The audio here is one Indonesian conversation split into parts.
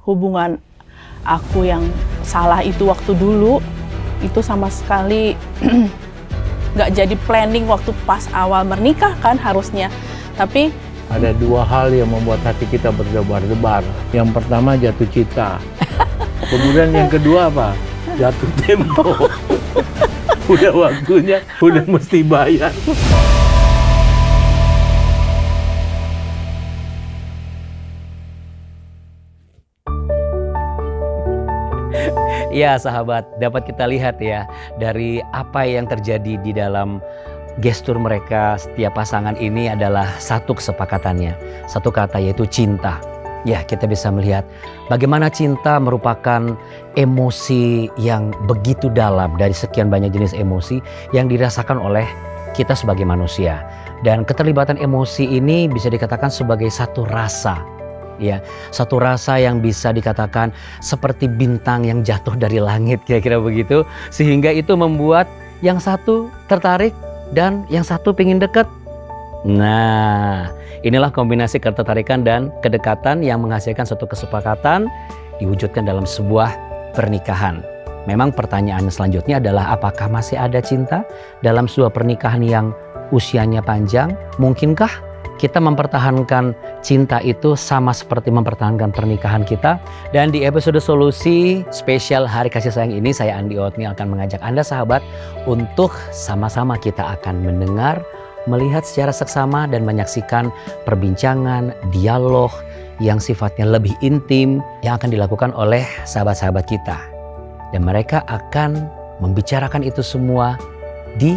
hubungan aku yang salah itu waktu dulu itu sama sekali nggak jadi planning waktu pas awal menikah kan harusnya. Tapi ada dua hal yang membuat hati kita berdebar-debar. Yang pertama jatuh cinta. Kemudian yang kedua apa? Jatuh tempo. Udah waktunya, udah mesti bayar. Ya sahabat, dapat kita lihat ya dari apa yang terjadi di dalam gestur mereka. Setiap pasangan ini adalah satu kesepakatannya, satu kata yaitu cinta. Ya, kita bisa melihat bagaimana cinta merupakan emosi yang begitu dalam dari sekian banyak jenis emosi yang dirasakan oleh kita sebagai manusia. Dan keterlibatan emosi ini bisa dikatakan sebagai satu rasa. Ya, satu rasa yang bisa dikatakan seperti bintang yang jatuh dari langit, kira-kira begitu. Sehingga itu membuat yang satu tertarik dan yang satu pengen deket. Nah, inilah kombinasi ketertarikan dan kedekatan yang menghasilkan satu kesepakatan diwujudkan dalam sebuah pernikahan. Memang pertanyaan selanjutnya adalah apakah masih ada cinta dalam sebuah pernikahan yang usianya panjang? Mungkinkah kita mempertahankan cinta itu sama seperti mempertahankan pernikahan kita? Dan di episode solusi spesial Hari Kasih Sayang ini, saya Andi Oatmeal akan mengajak Anda sahabat untuk sama-sama kita akan mendengar, melihat secara seksama dan menyaksikan perbincangan, dialog yang sifatnya lebih intim yang akan dilakukan oleh sahabat-sahabat kita. Dan mereka akan membicarakan itu semua di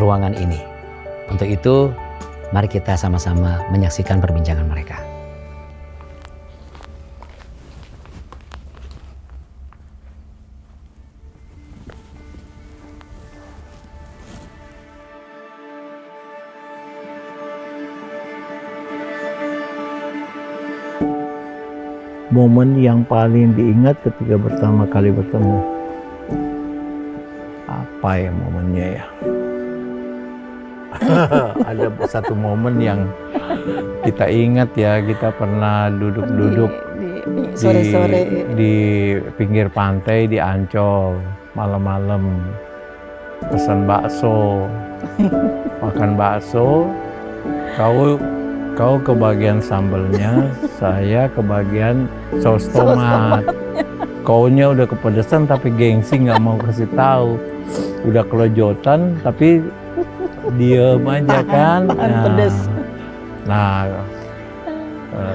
ruangan ini. Untuk itu, mari kita sama-sama menyaksikan perbincangan mereka. Momen yang paling diingat ketika pertama kali bertemu. Apa ya momennya ya? Ada satu momen yang kita ingat ya, kita pernah duduk-duduk sore-sore di pinggir pantai di Ancol, malam-malam pesan bakso, makan bakso, kau kebagian sambelnya, saya kebagian saus tomat. Kaunya udah kepedesan tapi gengsi nggak mau kasih tahu, udah kelojotan tapi diem aja kan. pedes. Nah,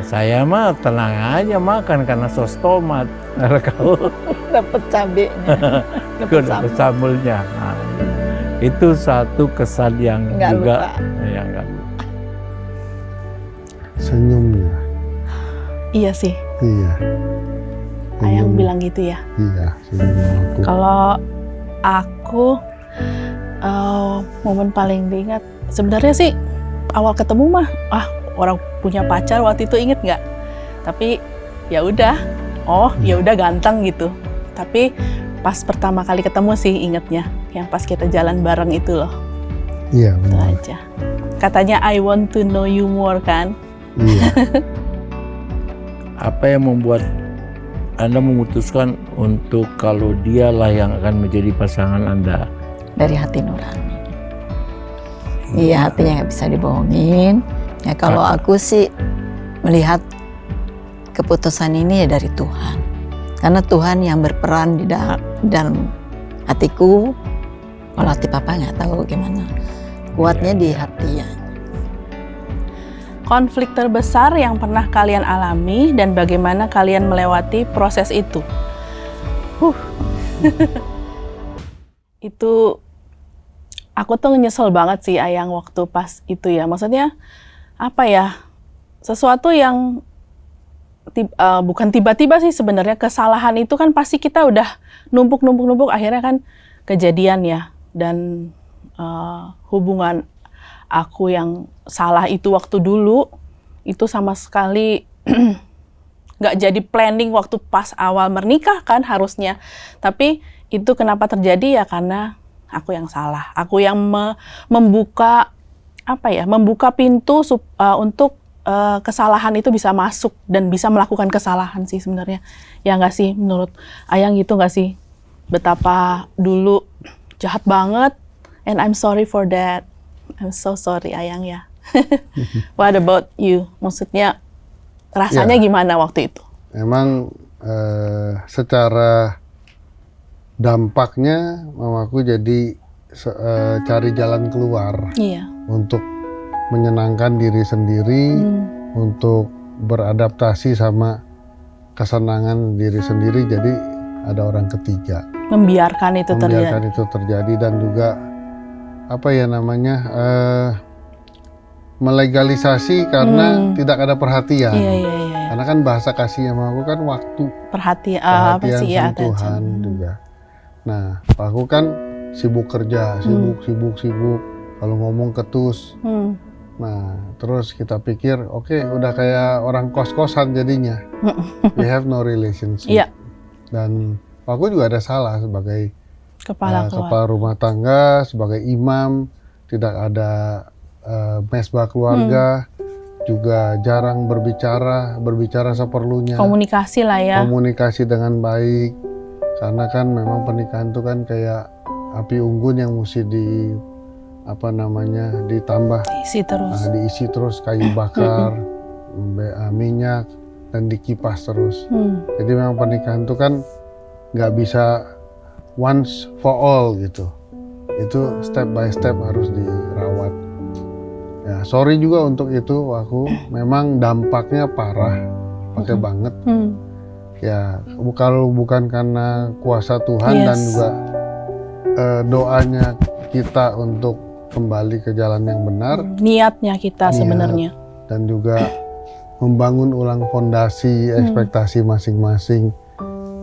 saya mah tenang aja makan karena saus tomat. Karena kau Dapat cabenya, dapet sambelnya. Nah, itu satu kesan yang nggak juga lupa. yang nggak lupa. Senyumnya. Iya sih, Iya. Ayang bilang gitu ya. Iya, senyum aku. Kalau aku momen paling diingat sebenarnya sih awal ketemu mah orang punya pacar waktu itu, inget nggak? Tapi ya udah, ya udah ganteng gitu. Tapi pas pertama kali ketemu sih ingetnya yang pas kita jalan bareng itu loh. Iya, Itu benar. aja. Katanya I want to know you more kan? Iya. Apa yang membuat Anda memutuskan untuk kalau dialah yang akan menjadi pasangan Anda? Dari hati nurani. Iya, hatinya nggak bisa dibohongin. Ya kalau aku sih melihat keputusan ini ya dari Tuhan. Karena Tuhan yang berperan di dalam hatiku. Kalau hati papa nggak tahu gimana. Kuatnya di hati ya. Konflik terbesar yang pernah kalian alami dan bagaimana kalian melewati proses itu? Itu aku tuh nyesel banget sih Ayang waktu pas itu ya. Maksudnya apa ya? Sesuatu yang bukan tiba-tiba sih sebenarnya. Kesalahan itu kan pasti kita udah numpuk akhirnya kan kejadian ya. Dan hubungan aku yang salah itu waktu dulu itu sama sekali nggak jadi planning waktu pas awal menikah kan harusnya. Tapi itu kenapa terjadi ya karena aku yang salah. Aku yang membuka pintu untuk kesalahan itu bisa masuk dan bisa melakukan kesalahan sih sebenarnya. Ya nggak sih, menurut Ayang gitu nggak sih? Betapa dulu jahat banget, and I'm sorry for that. I'm so sorry Ayang ya. What about you? Maksudnya rasanya gimana waktu itu? Emang secara dampaknya mamaku jadi cari jalan keluar Iya. untuk menyenangkan diri sendiri, untuk beradaptasi sama kesenangan diri sendiri. Jadi ada orang ketiga. Membiarkan itu terjadi. Membiarkan itu terjadi dan juga apa ya namanya melegalisasi karena tidak ada perhatian. Iya, iya, iya. Karena kan bahasa kasihnya mamaku kan waktu, Perhatian perhatian sih ya, sama Tuhan juga. Nah, aku kan sibuk kerja, sibuk. Kalau ngomong ketus. Nah, terus kita pikir, oke, udah kayak orang kos-kosan jadinya. We have no relationship. Iya. Dan aku juga ada salah sebagai Kepala kepala rumah tangga, sebagai imam, tidak ada mesbah keluarga, juga jarang berbicara seperlunya. Komunikasi lah ya. Komunikasi dengan baik, karena kan memang pernikahan itu kan kayak api unggun yang mesti ditambah, diisi terus kayu bakar, minyak, dan dikipas terus. Jadi memang pernikahan itu kan nggak bisa once for all gitu. Itu step by step harus dirawat. Ya, sorry juga untuk itu, aku memang dampaknya parah, pakai banget. Ya, kalau bukan karena kuasa Tuhan dan juga doanya kita untuk kembali ke jalan yang benar, niatnya kita sebenarnya, dan juga membangun ulang fondasi ekspektasi masing-masing,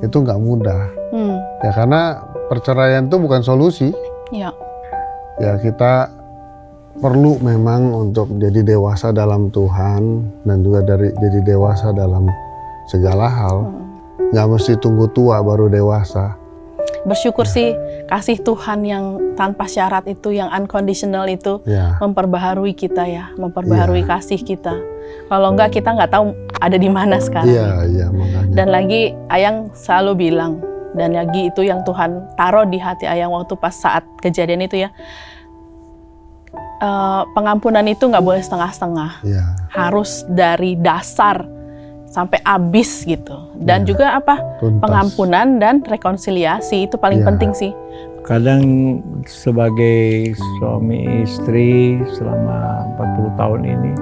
itu nggak mudah. Ya, karena perceraian itu bukan solusi. Ya. Ya, kita perlu memang untuk jadi dewasa dalam Tuhan dan juga jadi dewasa dalam segala hal. Nggak mesti tunggu tua baru dewasa. Bersyukur sih kasih Tuhan yang tanpa syarat itu, yang unconditional itu memperbaharui kita ya, memperbaharui kasih kita. Kalau enggak, kita nggak tahu ada di mana sekarang. Iya, makanya. Dan lagi Ayang selalu bilang, dan lagi itu yang Tuhan taruh di hati Ayang waktu pas saat kejadian itu ya, pengampunan itu nggak boleh setengah-setengah, harus dari dasar sampai habis gitu. Dan juga tuntas. Pengampunan dan rekonsiliasi itu paling penting sih. Kadang sebagai suami istri selama 40 tahun ini,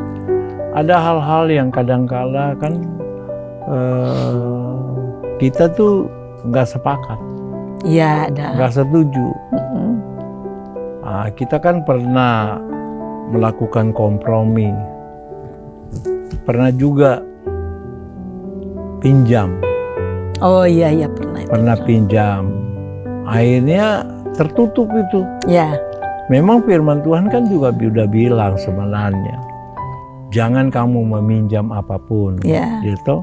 ada hal-hal yang kadang-kala kan kita tuh nggak sepakat. Iya, ada. Nggak setuju. Nah, kita kan pernah melakukan kompromi. Pernah juga pinjam. Oh iya pernah. Pernah pinjam. Akhirnya tertutup itu. Ya. Memang firman Tuhan kan juga sudah bilang sebenarnya, jangan kamu meminjam apapun, gitu.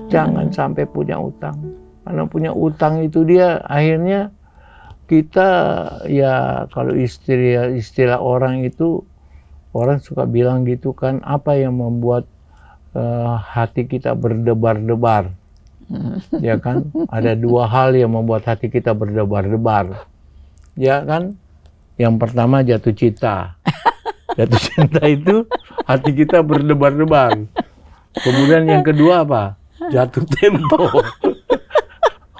Jangan sampai punya utang. Karena punya utang itu dia akhirnya kita ya, kalau istilah orang itu, orang suka bilang gitu kan, apa yang membuat hati kita berdebar-debar, ya kan? Ada dua hal yang membuat hati kita berdebar-debar, ya kan? Yang pertama jatuh cinta. Jatuh cinta itu hati kita berdebar-debar. Kemudian yang kedua apa? Jatuh tempo.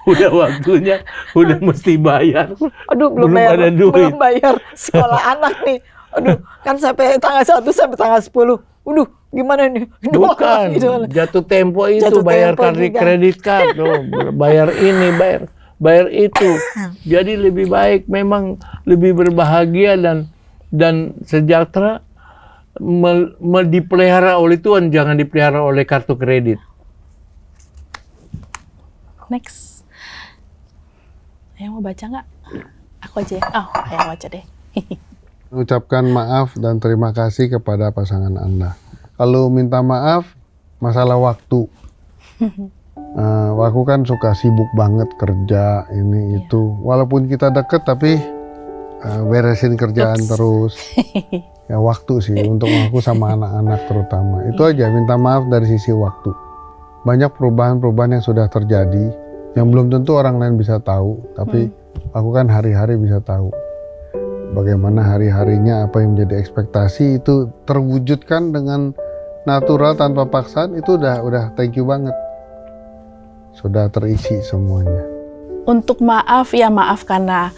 Udah waktunya, udah mesti bayar. Aduh, belum bayar sekolah anak nih. Aduh, kan sampai tanggal 1 sampai tanggal 10. Aduh, gimana nih? Bukan, jatuh tempo itu jatuh bayar kredit card, bayar ini, bayar itu. Jadi lebih baik memang lebih berbahagia dan sejahtera dipelihara oleh Tuhan, jangan dipelihara oleh kartu kredit. Next. Ayang mau baca nggak? Aku aja ya. Oh, Ayang baca deh. Ucapkan maaf dan terima kasih kepada pasangan Anda. Kalau minta maaf, masalah waktu. Aku kan suka sibuk banget kerja ini itu. Walaupun kita deket, tapi beresin kerjaan terus. Ya waktu sih untuk aku sama anak-anak terutama. Itu aja, minta maaf dari sisi waktu. Banyak perubahan-perubahan yang sudah terjadi yang belum tentu orang lain bisa tahu, tapi aku kan hari-hari bisa tahu. Bagaimana hari-harinya, apa yang menjadi ekspektasi itu terwujudkan dengan natural tanpa paksaan, itu udah thank you banget. Sudah terisi semuanya. Untuk maaf, ya maaf karena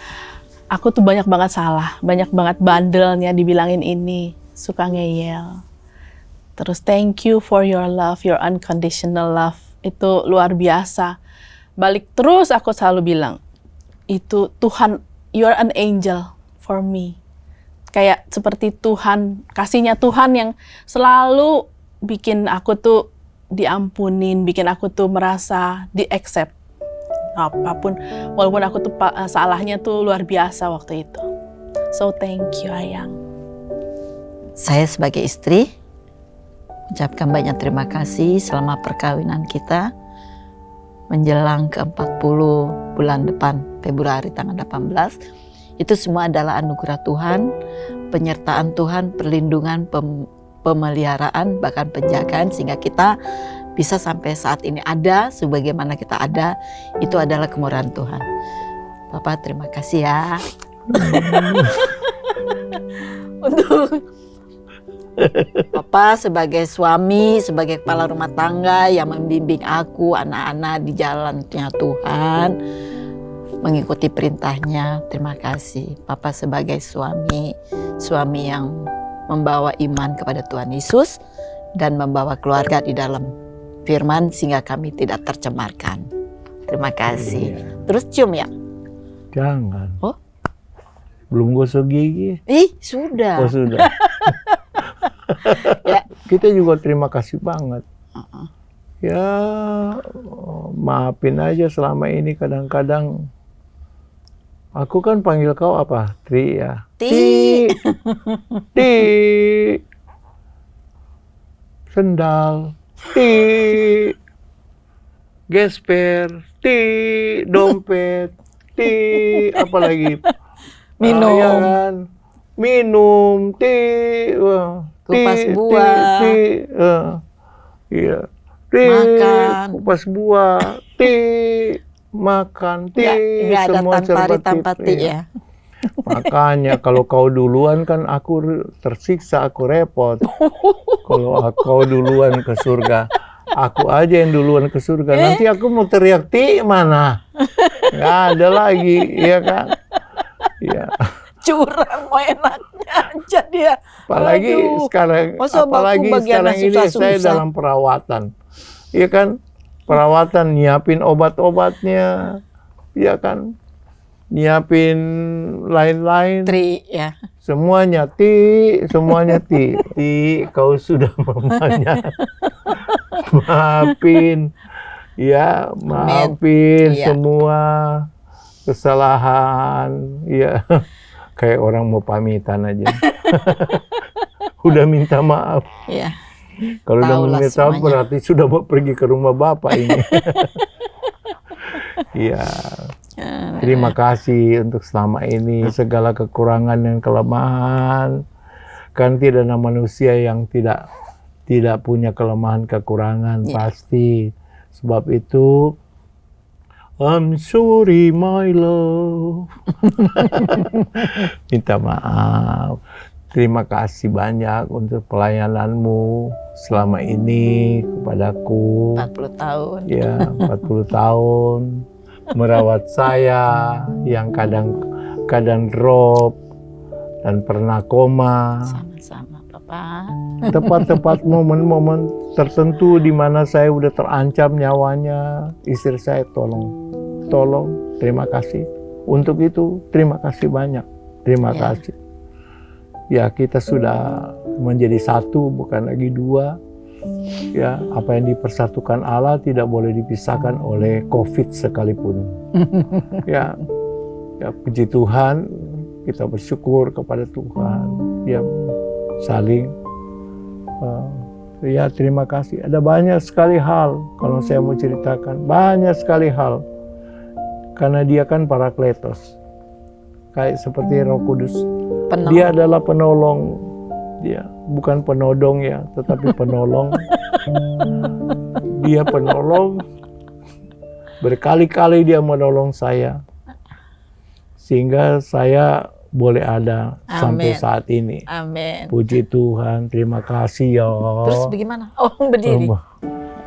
aku tuh banyak banget salah, banyak banget bandelnya dibilangin ini, suka ngeyel. Terus thank you for your love, your unconditional love. Itu luar biasa. Balik terus aku selalu bilang, itu Tuhan, you're an angel for me. Kayak seperti Tuhan, kasihnya Tuhan yang selalu bikin aku tuh diampunin, bikin aku tuh merasa di-accept. Apapun, walaupun aku tuh salahnya tuh luar biasa waktu itu. So thank you Ayang. Saya sebagai istri ucapkan banyak terima kasih selama perkawinan kita menjelang ke 40 bulan depan, Februari tanggal 18. Itu semua adalah anugerah Tuhan, penyertaan Tuhan, perlindungan, pemeliharaan, bahkan penjagaan sehingga kita bisa sampai saat ini ada, sebagaimana kita ada, itu adalah kemurahan Tuhan. Bapak terima kasih ya. Untuk Bapak sebagai suami, sebagai kepala rumah tangga yang membimbing aku, anak-anak di jalannya Tuhan, mengikuti perintahnya, terima kasih. Bapak sebagai suami yang membawa iman kepada Tuhan Yesus dan membawa keluarga di dalam firman sehingga kami tidak tercemarkan. Terima kasih. Terus cium ya? Jangan. Oh? Belum gosok gigi. Sudah. Oh sudah. Ya. Kita juga terima kasih banget. Ya maafin aja selama ini kadang-kadang. Aku kan panggil kau apa? Tri ya. Ti. Sendal. Ti, gesper, ti, dompet, ti, apalagi Minum. ya kan? Minum, ti, Kupas buah. Iya, ti, Makan. kupas buah, ti, makan, ti, Nggak ada semua tanpa serba tanpa ti, ti iya. ya. Makanya kalau kau duluan kan aku tersiksa, aku repot. Kalau kau duluan ke surga, aku aja yang duluan ke surga. Nanti aku mau teriak ti mana? Nggak ada lagi, ya kan? Ya. Curang mau enaknya aja dia. Apalagi Aduh. sekarang, Masa apalagi baku bagian sekarang yang ini saya susah-susah? dalam perawatan, ya kan? Perawatan, nyiapin obat-obatnya, ya kan? Nyiapin lain-lain. Tri ya. Semuanya ti. Ti, kau sudah mamanya. Maafin. Ya, maafin Iya. semua kesalahan. Ya, kayak orang mau pamitan aja. Udah minta maaf. Iya. Kalau udah Tahulah minta maaf semuanya. berarti sudah mau pergi ke rumah bapak ini. Iya. Terima kasih untuk selama ini segala kekurangan dan kelemahan. Kan tidak ada manusia yang tidak punya kelemahan kekurangan pasti. Sebab itu I'm sorry my love. Minta maaf. Terima kasih banyak untuk pelayananmu selama ini kepadaku. 40 tahun. Ya, 40 tahun merawat saya yang kadang drop dan pernah koma. Sama-sama Papa. Tepat-tepat momen-momen tertentu di mana saya udah terancam nyawanya, istri saya tolong, terima kasih. Untuk itu terima kasih banyak, terima kasih. Ya, kita sudah menjadi satu, bukan lagi dua. Ya, apa yang dipersatukan Allah tidak boleh dipisahkan oleh COVID sekalipun. Ya, puji Tuhan, kita bersyukur kepada Tuhan. Ya, saling. Ya, terima kasih. Ada banyak sekali hal kalau saya mau ceritakan, banyak sekali hal. Karena dia kan Parakletos. kayak seperti Roh Kudus. Penolong. Dia adalah penolong. Dia bukan penodong ya, tetapi penolong. Dia penolong. Berkali-kali dia menolong saya. Sehingga saya boleh ada sampai Amin. saat ini. Amin. Puji Tuhan, terima kasih ya. Terus bagaimana? Oh, berdiri.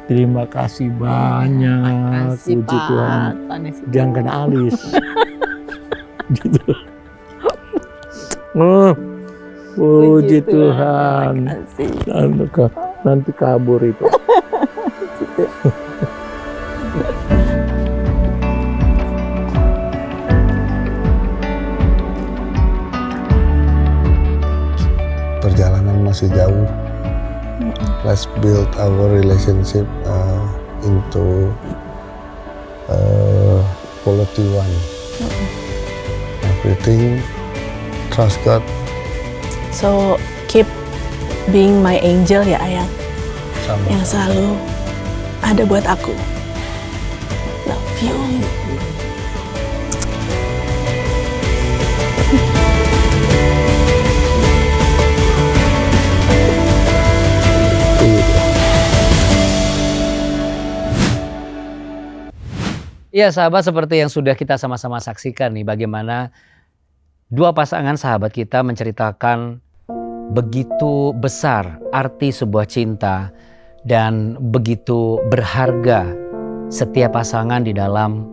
Terima kasih banyak. Makasih, Puji Pak. Tuhan. Jangan kena alis. Gitu. Puji Tuhan. Makasih. Nanti kabur itu. Perjalanan masih jauh. Let's build our relationship into quality one. Everything, trust God. So keep being my angel ya Ayang, Sama. yang selalu ada buat aku. Love you. Ya sahabat, seperti yang sudah kita sama-sama saksikan nih, bagaimana dua pasangan sahabat kita menceritakan begitu besar arti sebuah cinta dan begitu berharga setiap pasangan di dalam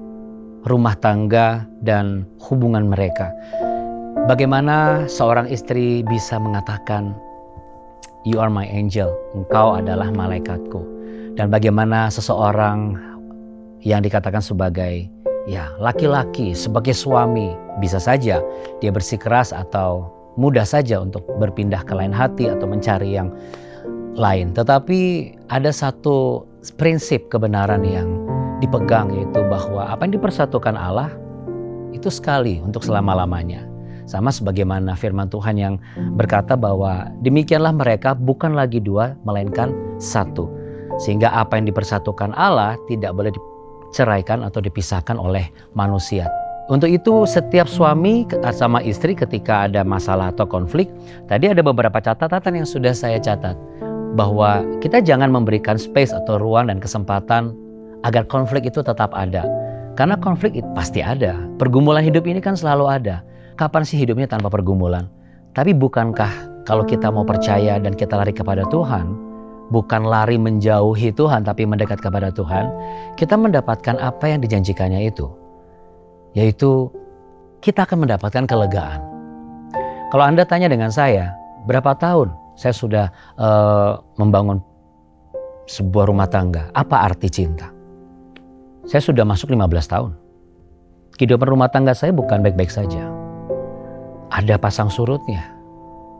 rumah tangga dan hubungan mereka. Bagaimana seorang istri bisa mengatakan, "You are my angel," engkau adalah malaikatku. Dan bagaimana seseorang yang dikatakan sebagai laki-laki, sebagai suami, bisa saja dia bersikeras atau mudah saja untuk berpindah ke lain hati atau mencari yang lain. Tetapi ada satu prinsip kebenaran yang dipegang, yaitu bahwa apa yang dipersatukan Allah itu sekali untuk selama-lamanya. Sama sebagaimana firman Tuhan yang berkata bahwa demikianlah mereka bukan lagi dua melainkan satu. Sehingga apa yang dipersatukan Allah tidak boleh ceraikan atau dipisahkan oleh manusia. Untuk itu setiap suami sama istri ketika ada masalah atau konflik, tadi ada beberapa catatan yang sudah saya catat, bahwa kita jangan memberikan space atau ruang dan kesempatan agar konflik itu tetap ada. Karena konflik itu pasti ada. Pergumulan hidup ini kan selalu ada. Kapan sih hidupnya tanpa pergumulan? Tapi bukankah kalau kita mau percaya dan kita lari kepada Tuhan, bukan lari menjauhi Tuhan, tapi mendekat kepada Tuhan, kita mendapatkan apa yang dijanjikannya itu. Yaitu kita akan mendapatkan kelegaan. Kalau Anda tanya dengan saya, berapa tahun saya sudah membangun sebuah rumah tangga, apa arti cinta? Saya sudah masuk 15 tahun. Kehidupan rumah tangga saya bukan baik-baik saja. Ada pasang surutnya,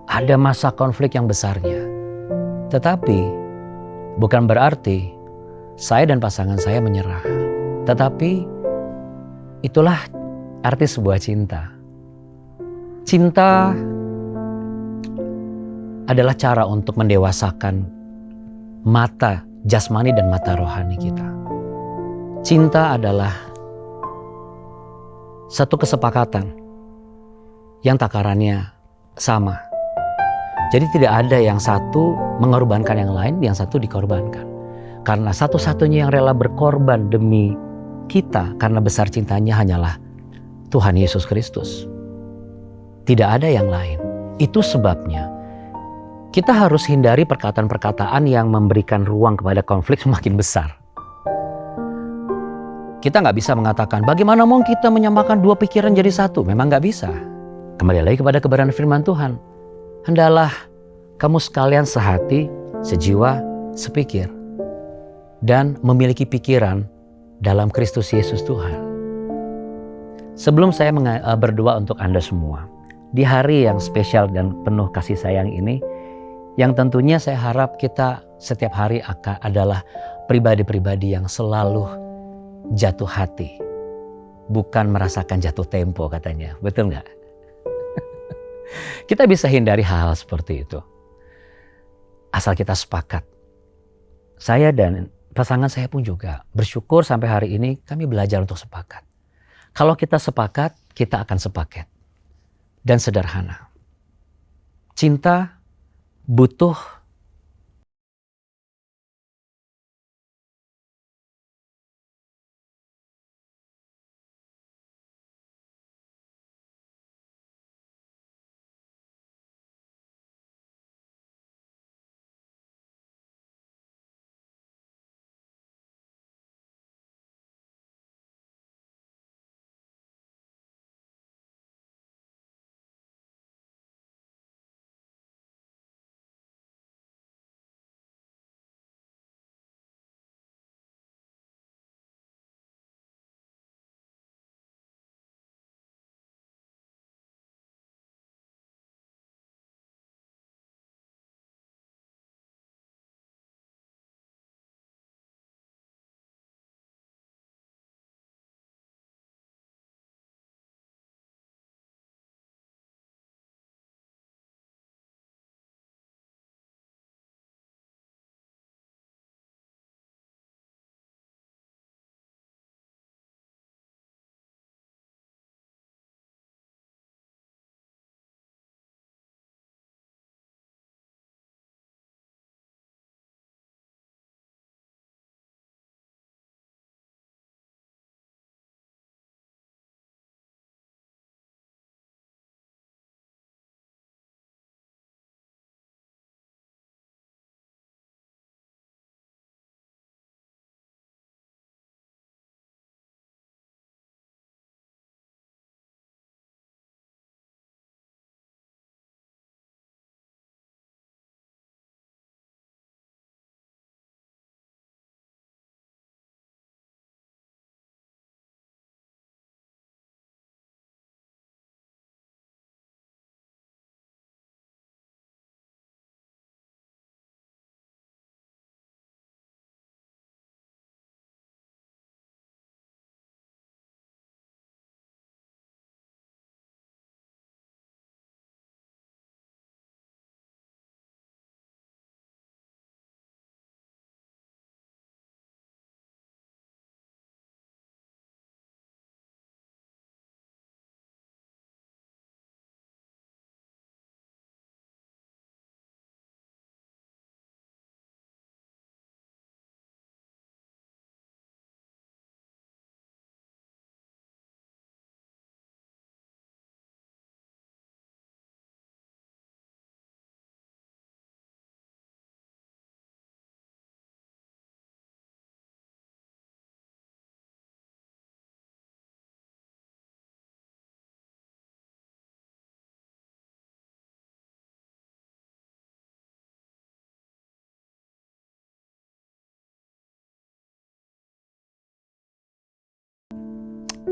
ada masa konflik yang besarnya. Tetapi bukan berarti saya dan pasangan saya menyerah. Tetapi itulah arti sebuah cinta. Cinta adalah cara untuk mendewasakan mata jasmani dan mata rohani kita. Cinta adalah satu kesepakatan yang takarannya sama. Jadi tidak ada yang satu mengorbankan yang lain, yang satu dikorbankan. Karena satu-satunya yang rela berkorban demi kita karena besar cintanya hanyalah Tuhan Yesus Kristus. Tidak ada yang lain. Itu sebabnya kita harus hindari perkataan-perkataan yang memberikan ruang kepada konflik semakin besar. Kita nggak bisa mengatakan, bagaimana mau kita menyamakan dua pikiran jadi satu? Memang nggak bisa. Kembali lagi kepada kebenaran firman Tuhan. Hendalah kamu sekalian sehati, sejiwa, sepikir, dan memiliki pikiran dalam Kristus Yesus Tuhan. Sebelum saya berdoa untuk Anda semua, di hari yang spesial dan penuh kasih sayang ini, yang tentunya saya harap kita setiap hari adalah pribadi-pribadi yang selalu jatuh hati, bukan merasakan jatuh tempo katanya. Betul nggak? Kita bisa hindari hal-hal seperti itu. Asal kita sepakat. Saya dan pasangan saya pun juga bersyukur sampai hari ini kami belajar untuk sepakat. Kalau kita sepakat, kita akan sepaket. dan sederhana. Cinta butuh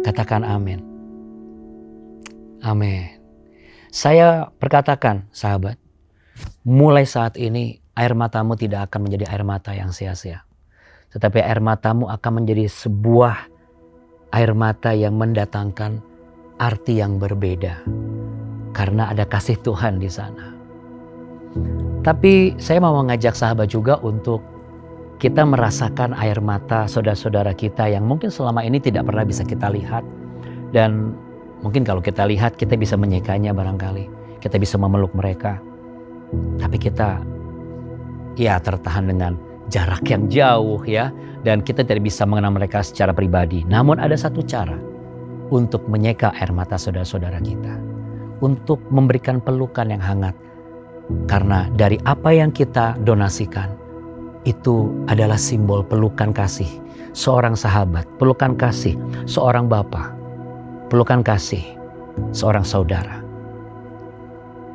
katakan amin. Amin. Saya perkatakan, sahabat, mulai saat ini air matamu tidak akan menjadi air mata yang sia-sia. Tetapi air matamu akan menjadi sebuah air mata yang mendatangkan arti yang berbeda. Karena ada kasih Tuhan di sana. Tapi saya mau mengajak sahabat juga untuk kita merasakan air mata saudara-saudara kita yang mungkin selama ini tidak pernah bisa kita lihat. Dan mungkin kalau kita lihat kita bisa menyekanya barangkali. Kita bisa memeluk mereka. Tapi kita tertahan dengan jarak yang jauh ya. Dan kita tidak bisa mengenal mereka secara pribadi. Namun ada satu cara untuk menyeka air mata saudara-saudara kita. Untuk memberikan pelukan yang hangat. Karena dari apa yang kita donasikan, itu adalah simbol pelukan kasih seorang sahabat, pelukan kasih seorang bapak, pelukan kasih seorang saudara.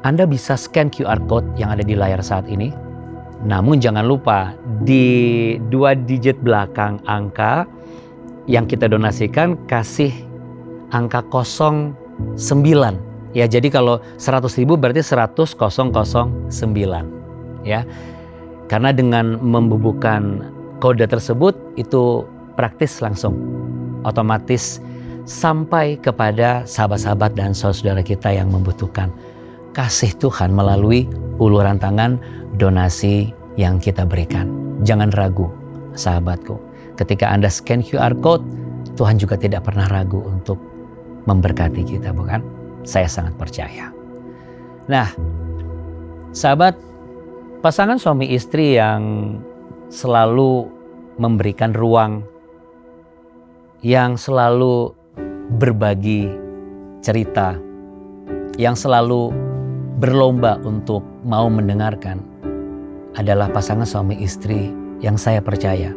Anda bisa scan QR code yang ada di layar saat ini. Namun jangan lupa di 2 digit belakang angka yang kita donasikan kasih angka 09. Ya, jadi kalau 100.000 berarti 100.009 ya. Karena dengan membubuhkan kode tersebut itu praktis langsung otomatis sampai kepada sahabat-sahabat dan saudara kita yang membutuhkan kasih Tuhan melalui uluran tangan donasi yang kita berikan. Jangan ragu sahabatku, ketika Anda scan QR code, Tuhan juga tidak pernah ragu untuk memberkati kita, bukan? saya sangat percaya. Nah, sahabat, pasangan suami istri yang selalu memberikan ruang, yang selalu berbagi cerita, yang selalu berlomba untuk mau mendengarkan, adalah pasangan suami istri yang saya percaya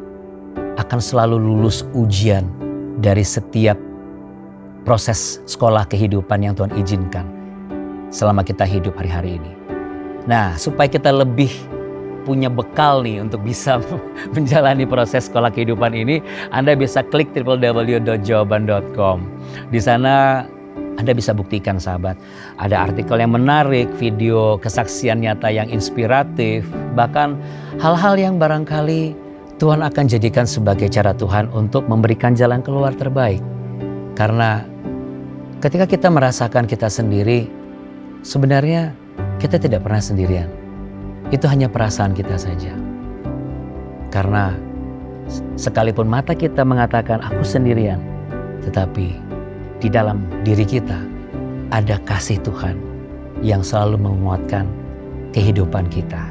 akan selalu lulus ujian dari setiap proses sekolah kehidupan yang Tuhan izinkan selama kita hidup hari-hari ini. Nah, supaya kita lebih punya bekal nih untuk bisa menjalani proses sekolah kehidupan ini, Anda bisa klik www.jawaban.com. Di sana Anda bisa buktikan, sahabat, ada artikel yang menarik, video kesaksian nyata yang inspiratif, bahkan hal-hal yang barangkali Tuhan akan jadikan sebagai cara Tuhan untuk memberikan jalan keluar terbaik. Karena ketika kita merasakan kita sendiri, sebenarnya kita tidak pernah sendirian. Itu hanya perasaan kita saja. Karena sekalipun mata kita mengatakan aku sendirian, tetapi di dalam diri kita ada kasih Tuhan yang selalu menguatkan kehidupan kita.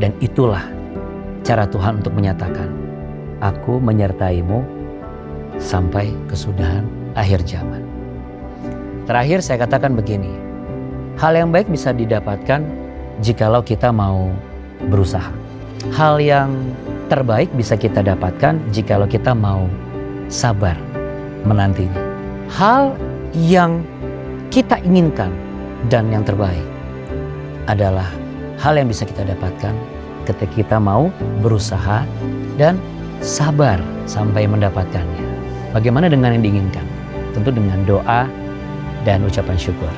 Dan itulah cara Tuhan untuk menyatakan, aku menyertaimu sampai kesudahan akhir zaman. Terakhir saya katakan begini, hal yang baik bisa didapatkan jikalau kita mau berusaha. Hal yang terbaik bisa kita dapatkan jikalau kita mau sabar menantinya. Hal yang kita inginkan dan yang terbaik adalah hal yang bisa kita dapatkan ketika kita mau berusaha dan sabar sampai mendapatkannya. Bagaimana dengan yang diinginkan? Tentu dengan doa dan ucapan syukur.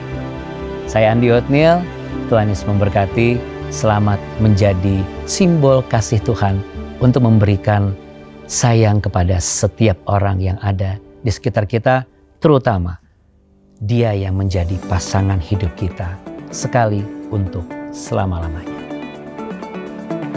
Saya Andi Othniel, Tuhan Yesus memberkati. Selamat menjadi simbol kasih Tuhan untuk memberikan sayang kepada setiap orang yang ada di sekitar kita, terutama Dia yang menjadi pasangan hidup kita sekali untuk selama-lamanya.